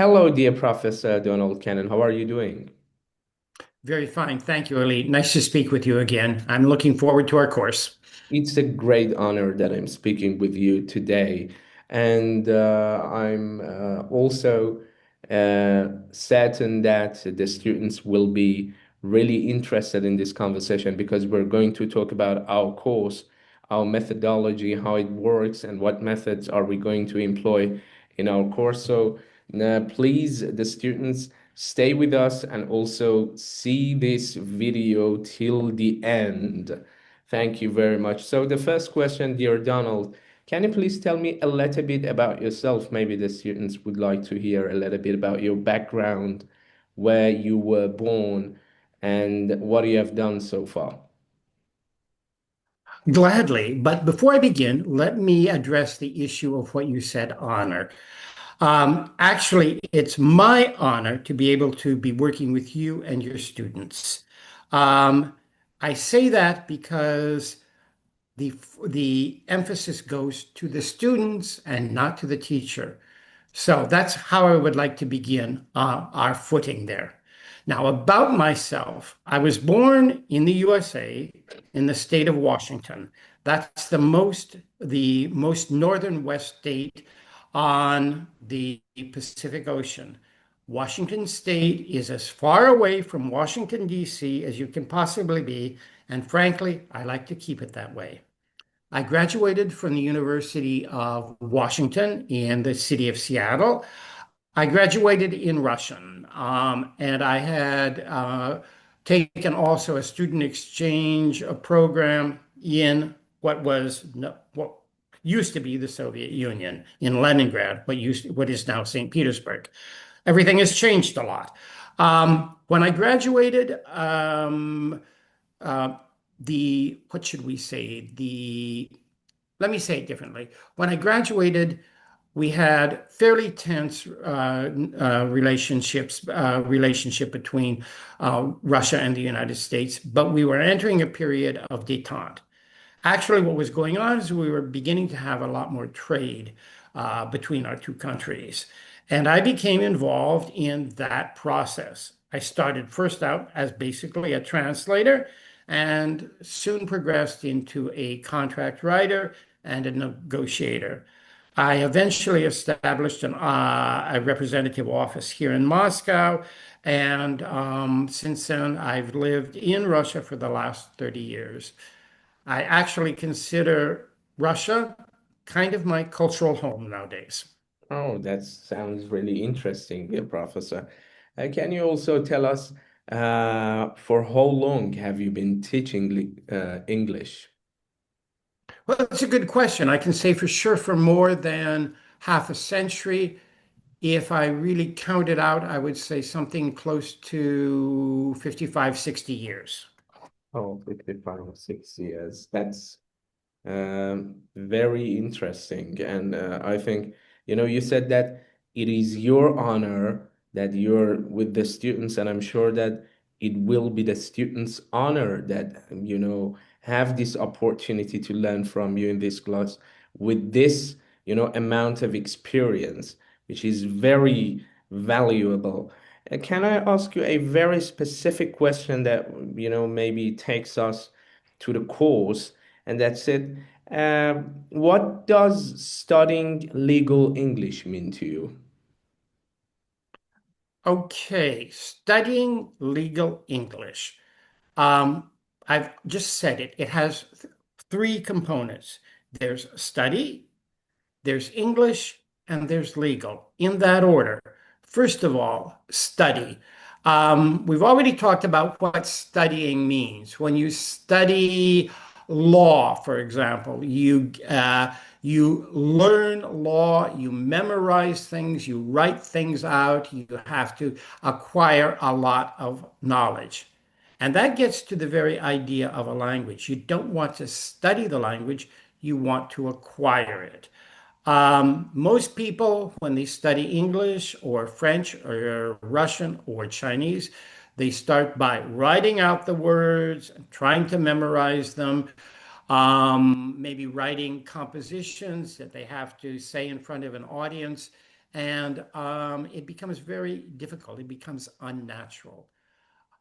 Hello, dear Professor Donald Cannon. How are you doing? Very fine. Thank you, Ali. Nice to speak with you again. I'm looking forward to our course. It's a great honor that I'm speaking with you today. And I'm also certain that the students will be really interested in this conversation because we're going to talk about our course, our methodology, how it works, and what methods are we going to employ in our course. So please, the students, stay with us and also see this video till the end. Thank you very much. So the first question, dear Donald, can you please tell me a little bit about yourself? Maybe the students would like to hear a little bit about your background, where you were born, and what you have done so far. Gladly. But before I begin, let me address the issue of what you said, honor. Actually, it's my honor to be able to be working with you and your students. Um, I say that because the the emphasis goes to the students and not to the teacher. So that's how I would like to begin our footing there. Now, about myself, I was born in the USA in the state of Washington. That's the most northern west state on the Pacific Ocean. Washington State is as far away from Washington, D.C. as you can possibly be, and frankly, I like to keep it that way. I graduated from the University of Washington in the city of Seattle. I graduated in Russian, and I had taken also a student exchange program in what used to be the Soviet Union in Leningrad, what is now St. Petersburg. Everything has changed a lot. When I graduated, uh, what should we say? Let me say it differently. When I graduated, we had fairly tense relationship between Russia and the United States, but we were entering a period of détente. Actually, what was going on is we were beginning to have a lot more trade between our two countries. And I became involved in that process. I started first out as basically a translator and soon progressed into a contract writer and a negotiator. I eventually established a representative office here in Moscow. And since then, I've lived in Russia for the last 30 years. I actually consider Russia kind of my cultural home nowadays. Oh, that sounds really interesting, dear Professor. Can you also tell us for how long have you been teaching English? Well, that's a good question. I can say for sure for more than half a century. If I really count it out, I would say something close to 55, 60 years. Oh, 55 or 6 years. That's very interesting. And I think, you said that it is your honor that you're with the students, and I'm sure that it will be the students' honor that, have this opportunity to learn from you in this class with this, amount of experience, which is very valuable. Can I ask you a very specific question that, maybe takes us to the course? And that's it. What does studying legal English mean to you? Okay, studying legal English. Um, I've just said it. It has three components. There's study, there's English, and there's legal, in that order. First of all, study. We've already talked about what studying means. When you study law, for example, you learn law, you memorize things, you write things out, you have to acquire a lot of knowledge. And that gets to the very idea of a language. You don't want to study the language, you want to acquire it. Most people, when they study English or French or Russian or Chinese, they start by writing out the words and trying to memorize them, maybe writing compositions that they have to say in front of an audience. and it becomes very difficult. It becomes unnatural.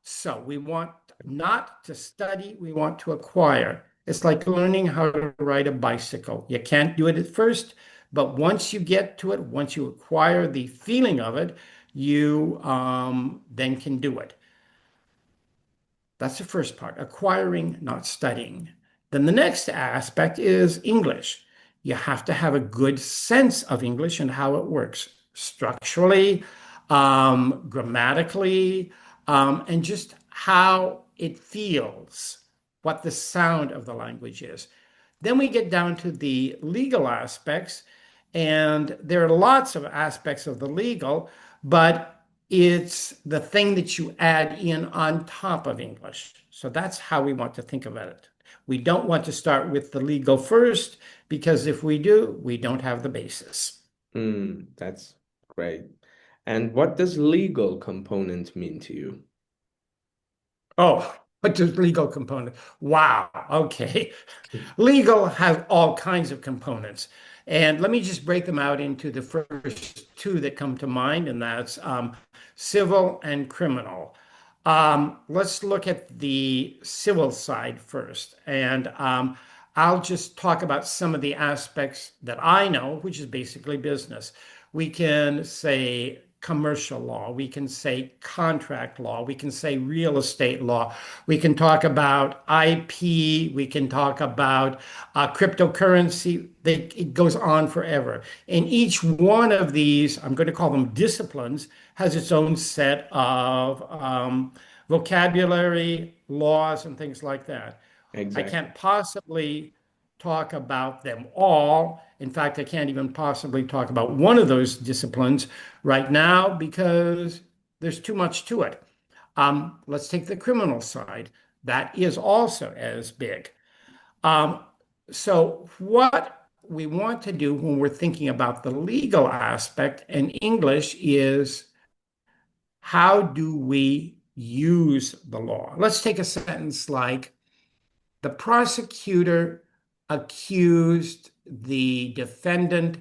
So we want not to study, we want to acquire. It's like learning how to ride a bicycle. You can't do it at first, but once you get to it, once you acquire the feeling of it, you then can do it. That's the first part, acquiring, not studying. Then the next aspect is English. You have to have a good sense of English and how it works structurally, grammatically, and just how it feels, what the sound of the language is. Then we get down to the legal aspects, and there are lots of aspects of the legal, but it's the thing that you add in on top of English. So that's how we want to think about it. We don't want to start with the legal first, because if we do, we don't have the basis. That's great. And what does legal component mean to you? Oh, what does legal component? Wow. Okay. Legal has all kinds of components. And let me just break them out into the first two that come to mind, and that's civil and criminal. Let's look at the civil side first. And I'll just talk about some of the aspects that I know, which is basically business. We can say commercial law, we can say contract law, we can say real estate law, we can talk about IP, we can talk about cryptocurrency. It goes on forever. And each one of these, I'm going to call them disciplines, has its own set of vocabulary, laws, and things like that. I Exactly. can't possibly talk about them all. In fact, I can't even possibly talk about one of those disciplines right now because there's too much to it. Let's take the criminal side. That is also as big. So what we want to do when we're thinking about the legal aspect in English is, how do we use the law? Let's take a sentence like, the prosecutor accused the defendant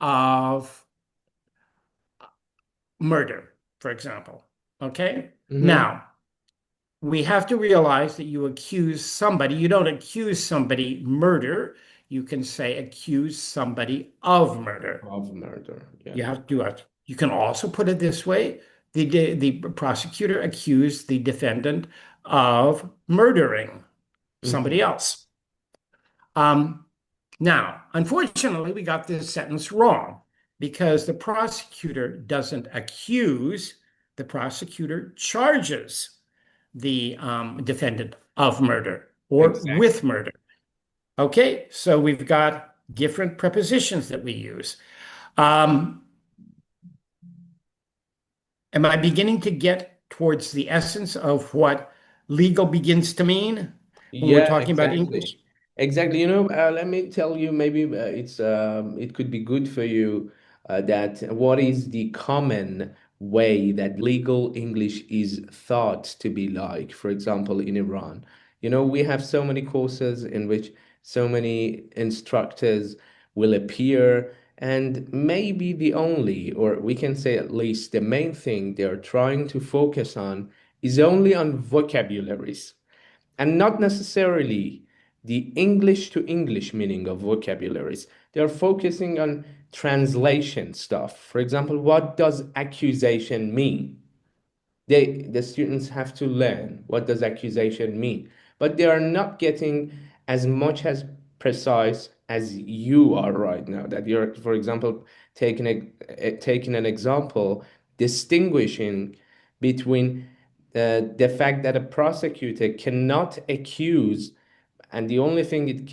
of murder, for example. Okay? Now, we have to realize that you accuse somebody. You don't accuse somebody murder. You can say accuse somebody of murder. Of murder, yeah. You have to do it. You can also put it this way. The prosecutor accused the defendant of murdering somebody else. Now, unfortunately, we got this sentence wrong because the prosecutor doesn't accuse, the prosecutor charges the defendant of murder or Exactly. with murder. Okay, so we've got different prepositions that we use. Am I beginning to get towards the essence of what legal begins to mean when we're Yeah, talking about exactly. English? Exactly. Let me tell you, maybe it could be good for you that what is the common way that legal English is thought to be like, for example, in Iran. We have so many courses in which so many instructors will appear, and maybe the only, or we can say at least the main thing they're trying to focus on is only on vocabularies and not necessarily the English to English meaning of vocabularies. They are focusing on translation stuff. For example, what does accusation mean? The students have to learn what does accusation mean, but they are not getting as much as precise as you are right now. That you're, for example, taking an example, distinguishing between the fact that a prosecutor cannot accuse, and the only thing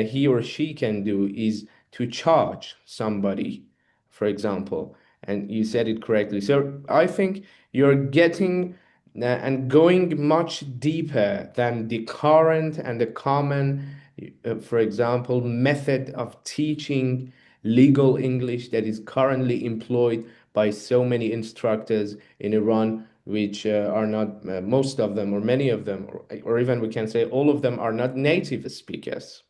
he or she can do is to charge somebody, for example. And you said it correctly. So I think you're getting and going much deeper than the current and the common, for example, method of teaching legal English that is currently employed by so many instructors in Iran, which are not, most of them or many of them, or even we can say all of them, are not native speakers.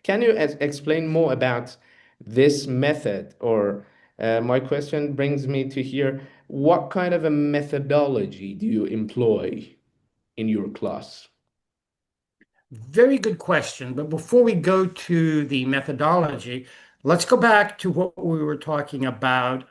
Can you explain more about this method or My question brings me to here, what kind of a methodology do you employ in your class? Very good question. But before we go to the methodology, let's go back to what we were talking about,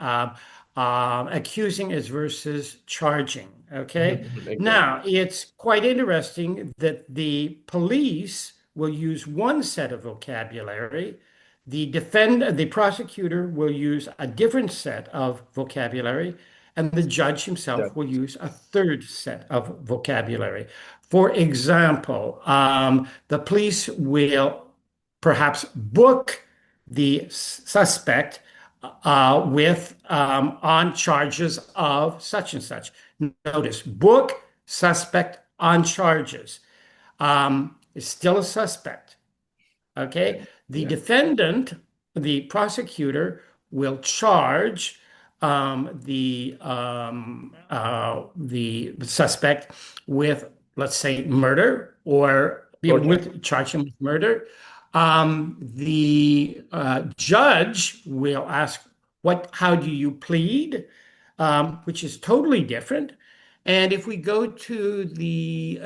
accusing as versus charging. Okay. Okay. Now, it's quite interesting that the police will use one set of vocabulary. The prosecutor will use a different set of vocabulary, and the judge himself will use a third set of vocabulary. For example, the police will perhaps book the suspect with on charges of such and such. Notice, book suspect on charges. Is still a suspect. Okay. The Yeah. defendant, the prosecutor, will charge the suspect with, let's say, murder, or Okay. charge him with murder. The judge will ask, how do you plead? Which is totally different. And if we go to the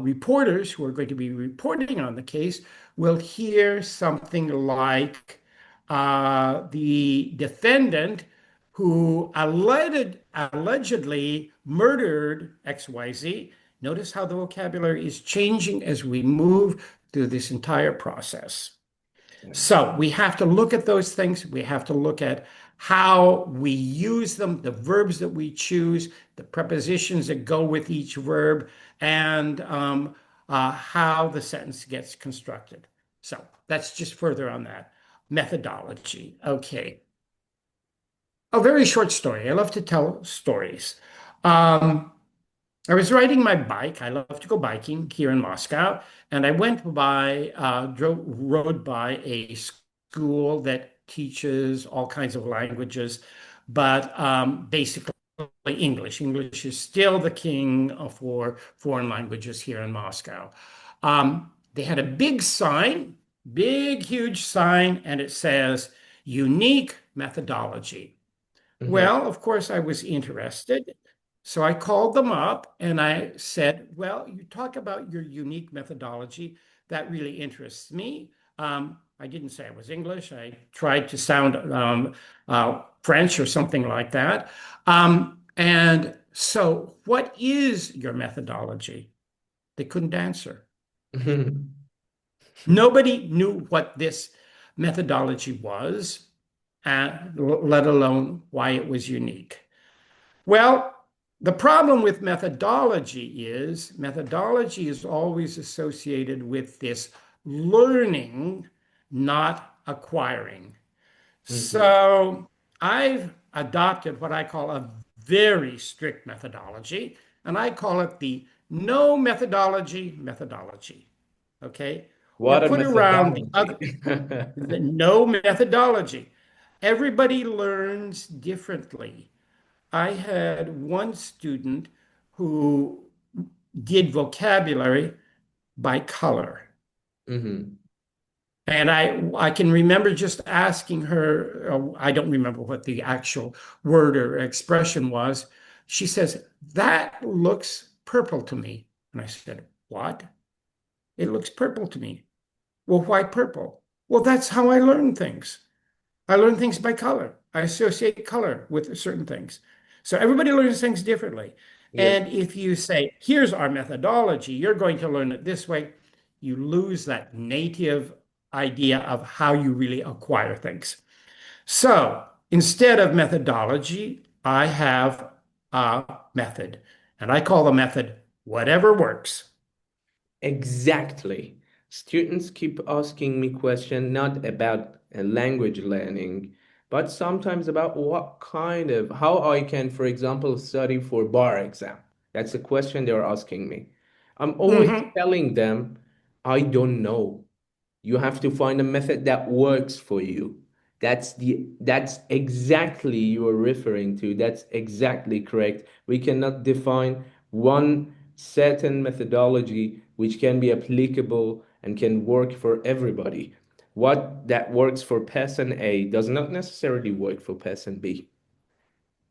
reporters who are going to be reporting on the case, will hear something like the defendant who allegedly murdered XYZ. Notice how the vocabulary is changing as we move through this entire process. So we have to look at those things. We have to look at how we use them, the verbs that we choose, the prepositions that go with each verb, and how the sentence gets constructed. So that's just further on that. Methodology. Okay. A very short story. I love to tell stories. I was riding my bike. I love to go biking here in Moscow, and I rode by a school that teaches all kinds of languages, but basically English. English is still the king for foreign languages here in Moscow. They had a big sign, big, huge sign, and it says unique methodology. Well, of course, I was interested. So I called them up and I said, well, you talk about your unique methodology. That really interests me. I didn't say I was English. I tried to sound French or something like that. And so, what is your methodology? They couldn't answer. Nobody knew what this methodology was, let alone why it was unique. Well, the problem with methodology is always associated with this learning, not acquiring. So I've adopted what I call a very strict methodology, and I call it the no methodology methodology. Okay? Or What a put around the other, methodology. the no methodology. Everybody learns differently. I had one student who did vocabulary by color. And I can remember just asking her, I don't remember what the actual word or expression was. She says, that looks purple to me. And I said, what? It looks purple to me. Well, why purple? Well, that's how I learn things. I learn things by color. I associate color with certain things. So everybody learns things differently. Yep. And if you say, here's our methodology, you're going to learn it this way, you lose that native idea of how you really acquire things. So instead of methodology, I have a method. And I call the method whatever works. Exactly. Students keep asking me questions not about language learning, but sometimes about how I can, for example, study for bar exam. That's a question they're asking me. I'm always Mhm. telling them, I don't know. You have to find a method that works for you. That's exactly you are referring to. That's exactly correct. We cannot define one certain methodology which can be applicable and can work for everybody. what that works for person A does not necessarily work for person B.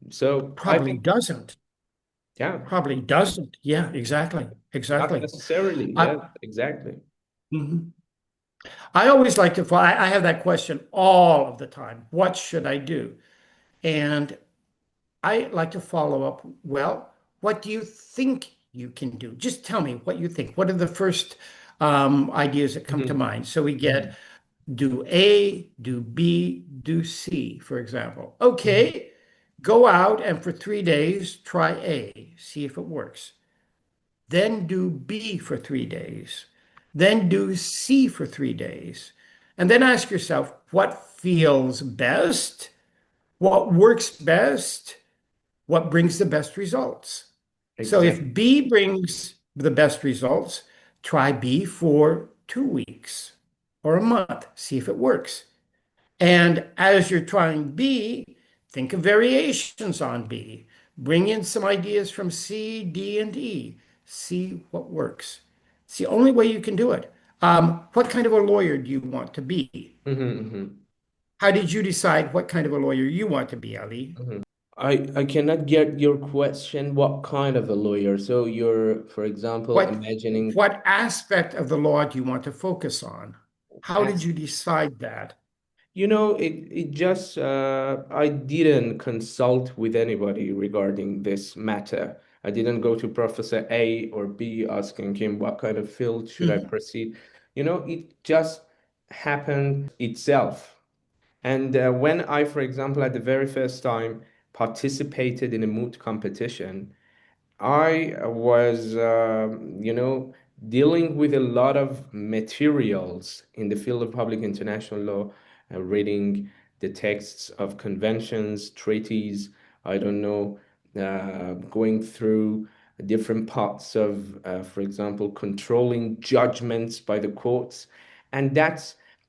So I Probably think, doesn't. yeah, Probably doesn't. Yeah, exactly. not Exactly. necessarily. I, Yeah, exactly. Mhm. I always like to, I have that question all of the time. What should I do? And I like to follow up. Well, what do you think you can do? Just tell me what you think. What are the first ideas that come to Mhm. mind? So we get Mhm. do A, do B, do C, for example. Mhm. Okay, go out and for 3 days, try A, see if it works. Then do B for 3 days. Then do C for 3 days. And then ask yourself what feels best, what works best, what brings the best results. So if Exactly. B brings the best results, try B for 2 weeks or a month, see if it works. And as you're trying B, think of variations on B. Bring in some ideas from C, D, and E. See what works. It's the only way you can do it. What kind of a lawyer do you want to be? Mhm. Mhm. How did you decide what kind of a lawyer you want to be, Ali? Mhm. I cannot get your question. What kind of a lawyer? So you're, for example, What imagining what aspect of the law do you want to focus on? How did as you decide that? it just I didn't consult with anybody regarding this matter. I didn't go to Professor A or B asking him what kind of field should I Mhm. proceed. It just happened itself. And when I, for example, at the very first time participated in a moot competition, I was, dealing with a lot of materials in the field of public international law, reading the texts of conventions, treaties, I don't know, going through different parts of, for example, controlling judgments by the courts. And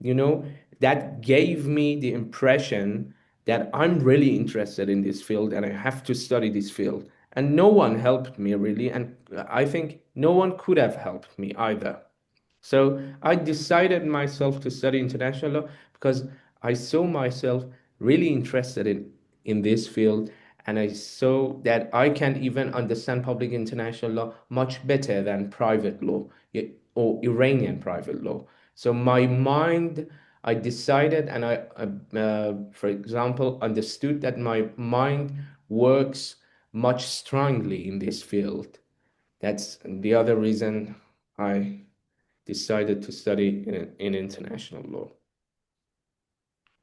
you know, that gave me the impression that I'm really interested in this field and I have to study this field. And no one helped me really. And I think no one could have helped me either. So I decided myself to study international law because I saw myself really interested in this field, and I saw that I can even understand public international law much better than private law or Iranian private law. So my mind, I decided, and for example, understood that my mind works much strongly in this field. That's the other reason I decided to study in international law.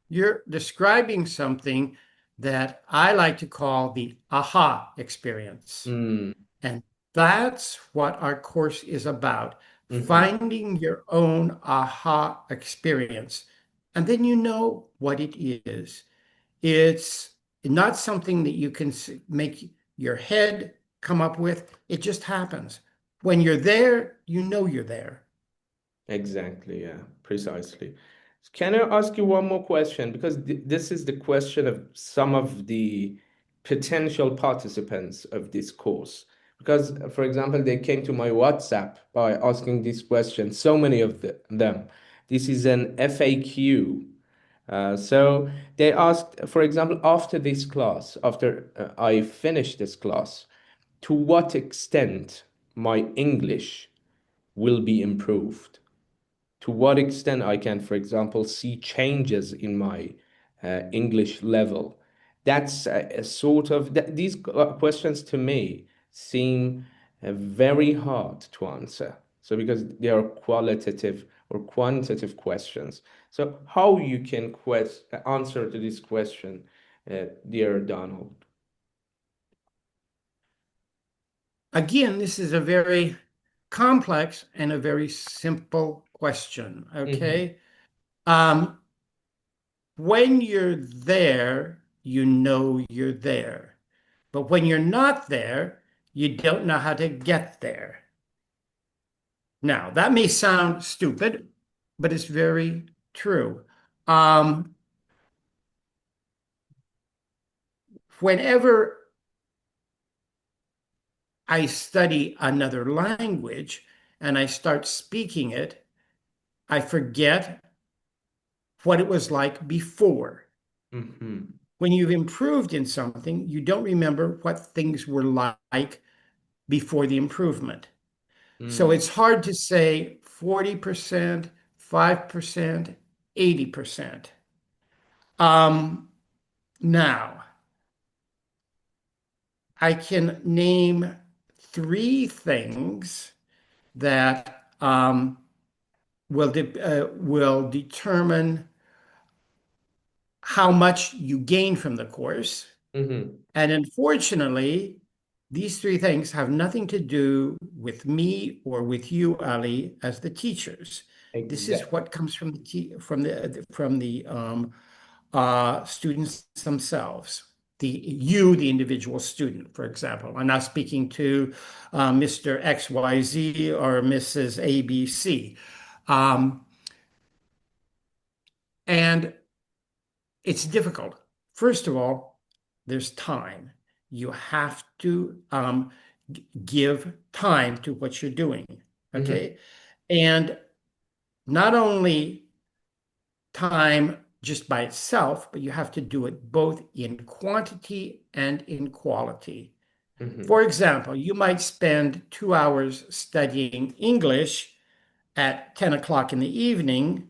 You're describing something that I like to call the aha experience. Mm, And that's what our course is about, mhm. finding your own aha experience. And then you know what it is. It's not something that you can make your head come up with. It just happens. When you're there, you know you're there. Exactly, yeah, precisely. Can I ask you one more question? Because this is the question of some of the potential participants of this course. Because, for example, they came to my WhatsApp by asking this question, so many of them. This is an FAQ. So they asked, for example, after this class, after I finished this class, to what extent my English will be improved? To what extent I can, for example, see changes in my English level? That's a sort of these questions to me seem very hard to answer. So because they are qualitative or quantitative questions. So how you can answer to this question, dear Donald? Again, this is a very complex and a very simple question. Hmm. Okay. Um, when you're there, you know you're there. But when you're not there, you don't know how to get there. Now, that may sound stupid, but it's very true. Um, Whenever I study another language and I start speaking it, I forget what it was like before. Mm-hmm. When you've improved in something, you don't remember what things were like before the improvement. So it's hard to say 40%, 5%, 80%. Now, I can name 3 things that will determine how much you gain from the course. Mm-hmm. And unfortunately, these 3 things have nothing to do with me or with you, Ali, as the teachers. This is what comes from the students themselves. The individual student, for example. I'm not speaking to Mr. XYZ or Mrs. ABC. And it's difficult. First of all, there's time. You have to give time to what you're doing, okay? And not only time just by itself, but you have to do it both in quantity and in quality. For example, you might spend 2 hours studying English at 10 o'clock in the evening,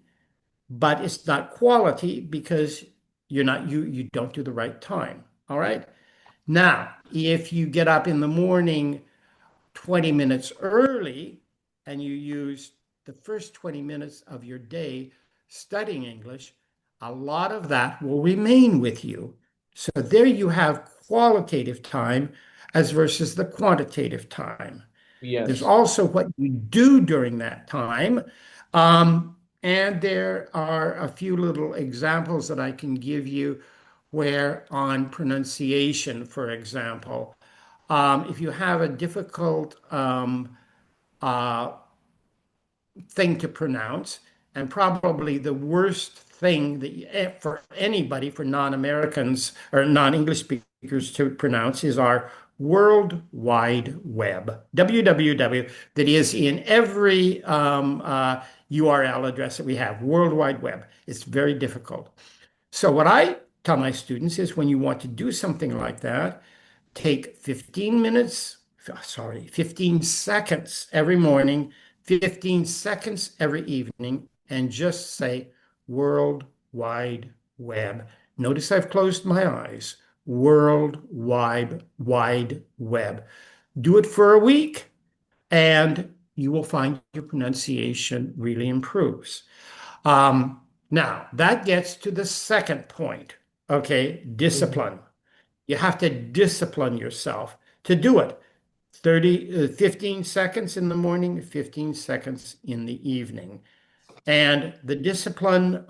but it's not quality because you don't do the right time. All right. Now, if you get up in the morning 20 minutes early and you use the first 20 minutes of your day studying English, a lot of that will remain with you. So there you have qualitative time as versus the quantitative time. Yes. There's also what you do during that time. And there are a few little examples that I can give you where on pronunciation, for example, if you have a difficult thing to pronounce, and probably the worst thing that for anybody, for non-Americans or non-English speakers to pronounce is our World Wide Web, www, that is in every URL address that we have, World Wide Web. It's very difficult. So what I tell my students is when you want to do something like that, take 15 seconds every morning, 15 seconds every evening, and just say World Wide Web. Notice I've closed my eyes. World Wide Web. Do it for a week, and you will find your pronunciation really improves. Now, that gets to the second point, okay? Discipline. You have to discipline yourself to do it. 15 seconds in the morning, 15 seconds in the evening. And the discipline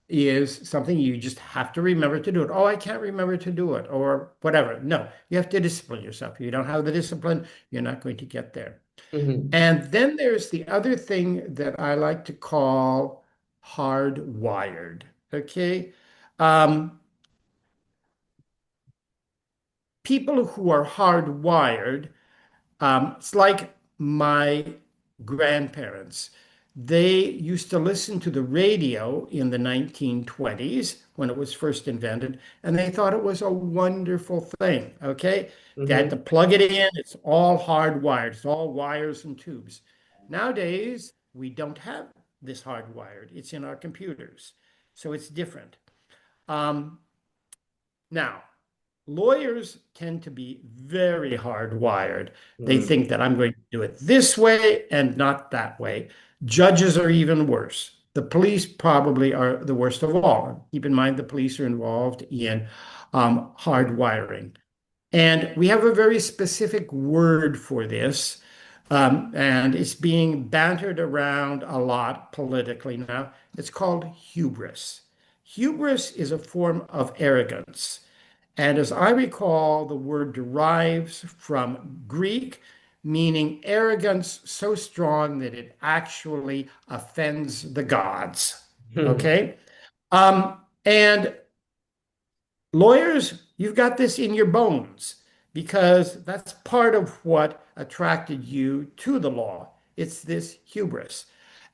is something you just have to remember to do it. Oh, I can't remember to do it or whatever. No, you have to discipline yourself. If you don't have the discipline, you're not going to get there. And then there's the other thing that I like to call hardwired, okay? People who are hardwired, it's like my grandparents. They used to listen to the radio in the 1920s when it was first invented, and they thought it was a wonderful thing, okay? They had to plug it in. It's all hardwired. It's all wires and tubes. Nowadays, we don't have this hardwired. It's in our computers. So it's different. Now, lawyers tend to be very hardwired. They think that I'm going to do it this way and not that way. Judges are even worse. The police probably are the worst of all. Keep in mind, the police are involved in hardwiring. And we have a very specific word for this, and it's being bantered around a lot politically now. It's called hubris. Hubris is a form of arrogance. And as I recall, the word derives from Greek, meaning arrogance so strong that it actually offends the gods. Okay? And lawyers, you've got this in your bones because that's part of what attracted you to the law. It's this hubris.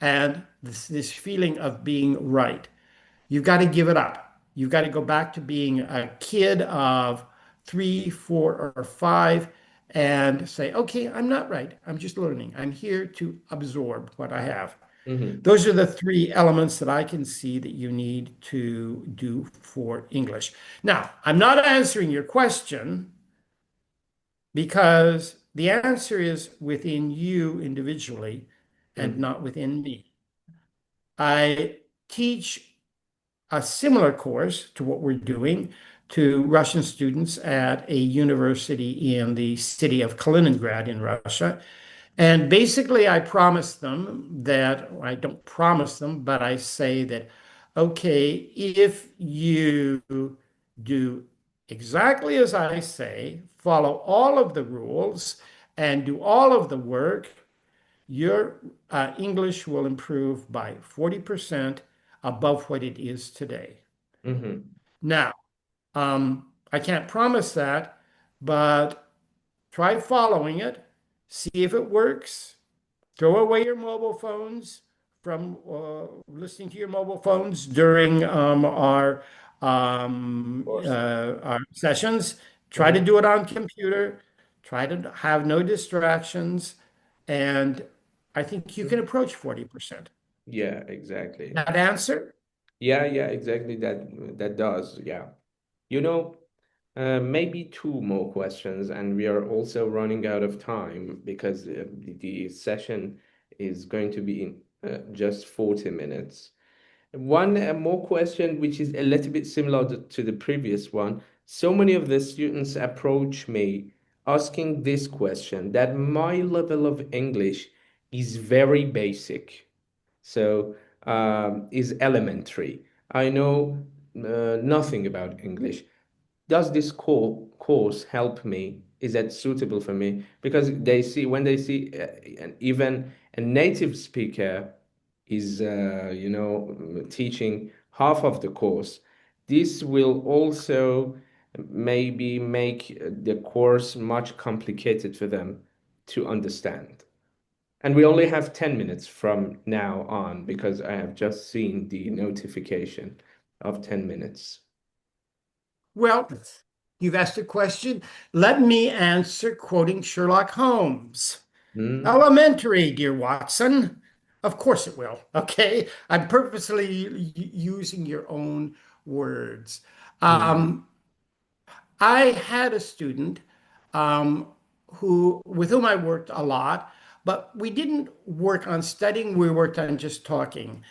and this feeling of being right. You've got to give it up. You've got to go back to being a kid of 3, 4, or 5 and say, okay, I'm not right. I'm just learning. I'm here to absorb what I have. Hmm. Those are the 3 elements that I can see that you need to do for English. Now, I'm not answering your question because the answer is within you individually and Hmm. not within me. I teach a similar course to what we're doing to Russian students at a university in the city of Kaliningrad in Russia. And basically, I promise them that, I don't promise them, but I say that, okay, if you do exactly as I say, follow all of the rules, and do all of the work, your English will improve by 40% above what it is today. Hmm. Now, I can't promise that, but try following it, see if it works. Throw away your mobile phones from listening to your mobile phones during Of course. our sessions. Try to Hmm. do it on computer. Try to have no distractions, and I think you can approach 40%. Yeah, exactly. That answer? Yeah, yeah, exactly. That does. Yeah. You know, maybe 2 more questions, and we are also running out of time because the session is going to be in just 40 minutes. One more question, which is a little bit similar to the previous one. So many of the students approach me asking this question that my level of English is very basic. So is elementary. I know nothing about English. Does this course help me? Is that suitable for me? Because when they see even a native speaker is teaching half of the course, this will also maybe make the course much complicated for them to understand. And we only have 10 minutes from now on because I have just seen the notification of 10 minutes. Well, you've asked a question. Let me answer quoting Sherlock Holmes. Hmm. Elementary, dear Watson. Of course it will. Okay. I'm purposely using your own words. Hmm. Um, I had a student um, with whom I worked a lot, but we didn't work on studying. We worked on just talking.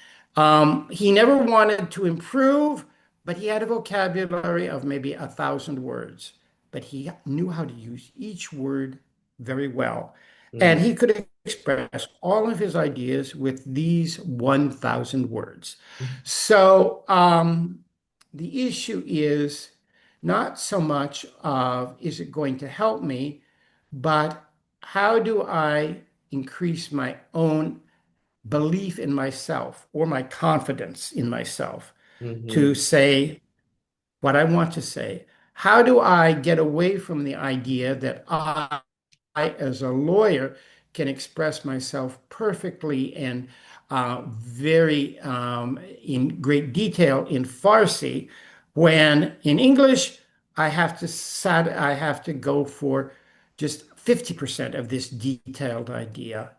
He never wanted to improve, but he had a vocabulary of maybe 1,000 words. But he knew how to use each word very well, and Hmm. he could express all of his ideas with these 1,000 words. So the issue is not so much of is it going to help me, but how do I increase my own belief in myself or my confidence in myself to Hmm. say what I want to say? How do I get away from the idea that as a lawyer, can express myself perfectly and very in great detail in Farsi, when in English I have to go for just 50% of this detailed idea.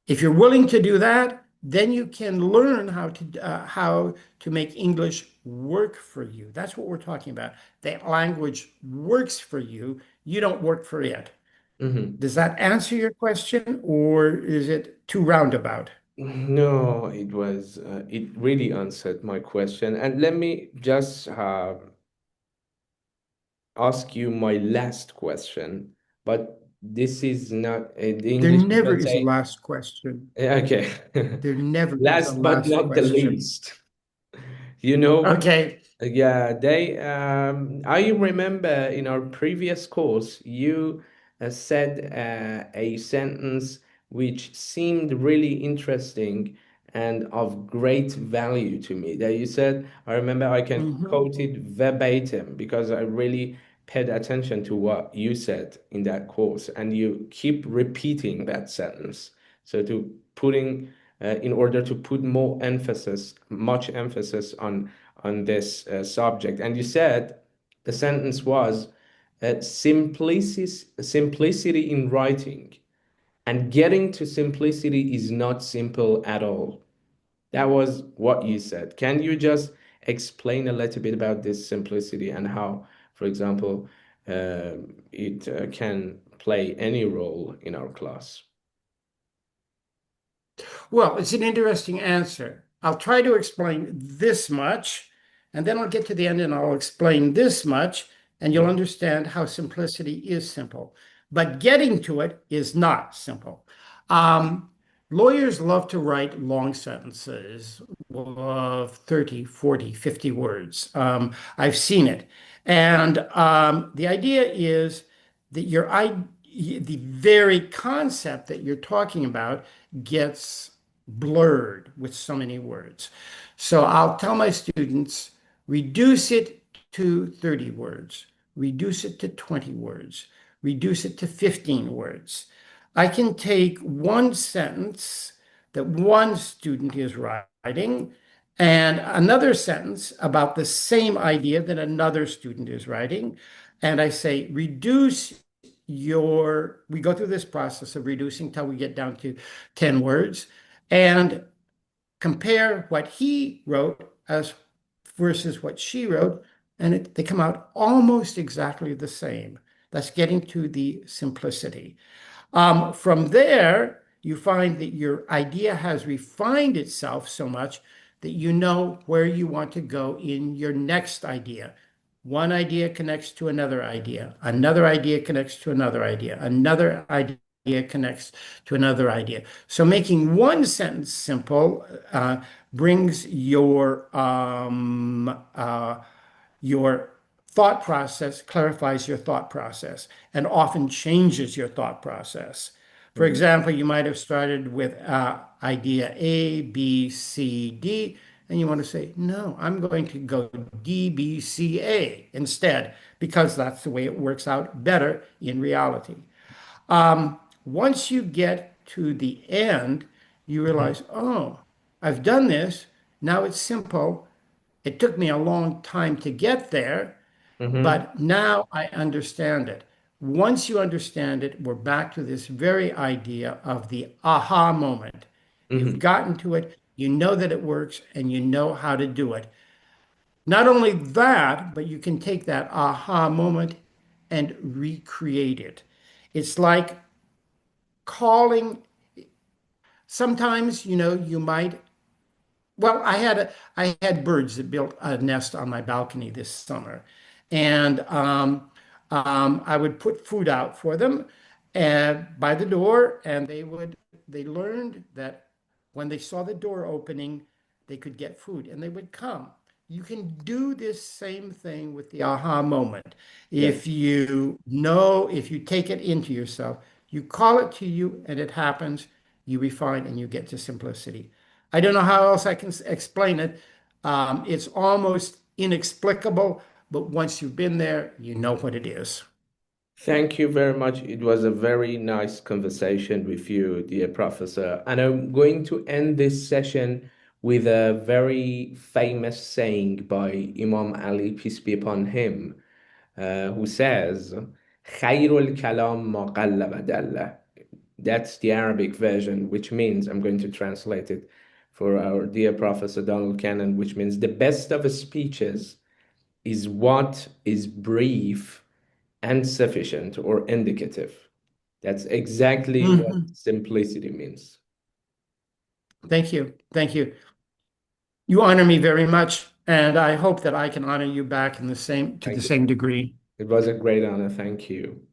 If you're willing to do that, then you can learn how to make English work for you. That's what we're talking about. That language works for you. You don't work for it. Hmm. Does that answer your question, or is it too roundabout? No, it really answered my question. And let me just ask you my last question. But this is not, the There English never people is a say, last question. okay, There never is a last but last not the question. least. You know, Okay. yeah, I remember in our previous course, you said a sentence which seemed really interesting and of great value to me. That you said, I remember I can Mhm. quote it verbatim because I really paid attention to what you said in that course, and you keep repeating that sentence. So to putting in order to put much emphasis on this subject. And you said the sentence was simplicity in writing, and getting to simplicity is not simple at all. That was what you said. Can you just explain a little bit about this simplicity and how, for example, it can play any role in our class? Well, it's an interesting answer. I'll try to explain this much, and then I'll get to the end and I'll explain this much, and you'll understand how simplicity is simple. But getting to it is not simple. Lawyers love to write long sentences of 30, 40, 50 words. I've seen it. And the idea is that the very concept that you're talking about gets blurred with so many words. So I'll tell my students, reduce it to 30 words, reduce it to 20 words, reduce it to 15 words. I can take one sentence that one student is writing and another sentence about the same idea that another student is writing. And I say, we go through this process of reducing till we get down to 10 words and compare what he wrote versus what she wrote, and they come out almost exactly the same. That's getting to the simplicity. From there, you find that your idea has refined itself so much that you know where you want to go in your next idea. One idea connects to another idea. Another idea connects to another idea. Another idea connects to another idea. So making one sentence simple brings your thought process, clarifies your thought process, and often changes your thought process. For example, you might have started with idea A, B, C, D, and you want to say, no, I'm going to go D, B, C, A instead, because that's the way it works out better in reality. Once you get to the end, you realize, oh, I've done this. Now it's simple. It took me a long time to get there, but now I understand it. Once you understand it, we're back to this very idea of the aha moment. You've gotten to it, you know that it works, and you know how to do it. Not only that, but you can take that aha moment and recreate it. It's like calling. Sometimes, you might. Well, I had birds that built a nest on my balcony this summer, and I would put food out for them by the door, and they learned that when they saw the door opening, they could get food, and they would come. You can do this same thing with the aha moment. Yes. If you take it into yourself, you call it to you, and it happens. You refine, and you get to simplicity. I don't know how else I can explain it. It's almost inexplicable, but once you've been there, you know what it is. Thank you very much. It was a very nice conversation with you, dear professor. And I'm going to end this session with a very famous saying by Imam Ali, peace be upon him, who says, خير الكلام ما قل ودل. That's the Arabic version, which means, I'm going to translate it for our dear Professor Donald Cannon, which means the best of speeches is what is brief and sufficient or indicative. That's exactly what simplicity means. Thank you. Thank you. You honor me very much, and I hope that I can honor you back to the same degree. It was a great honor. Thank you.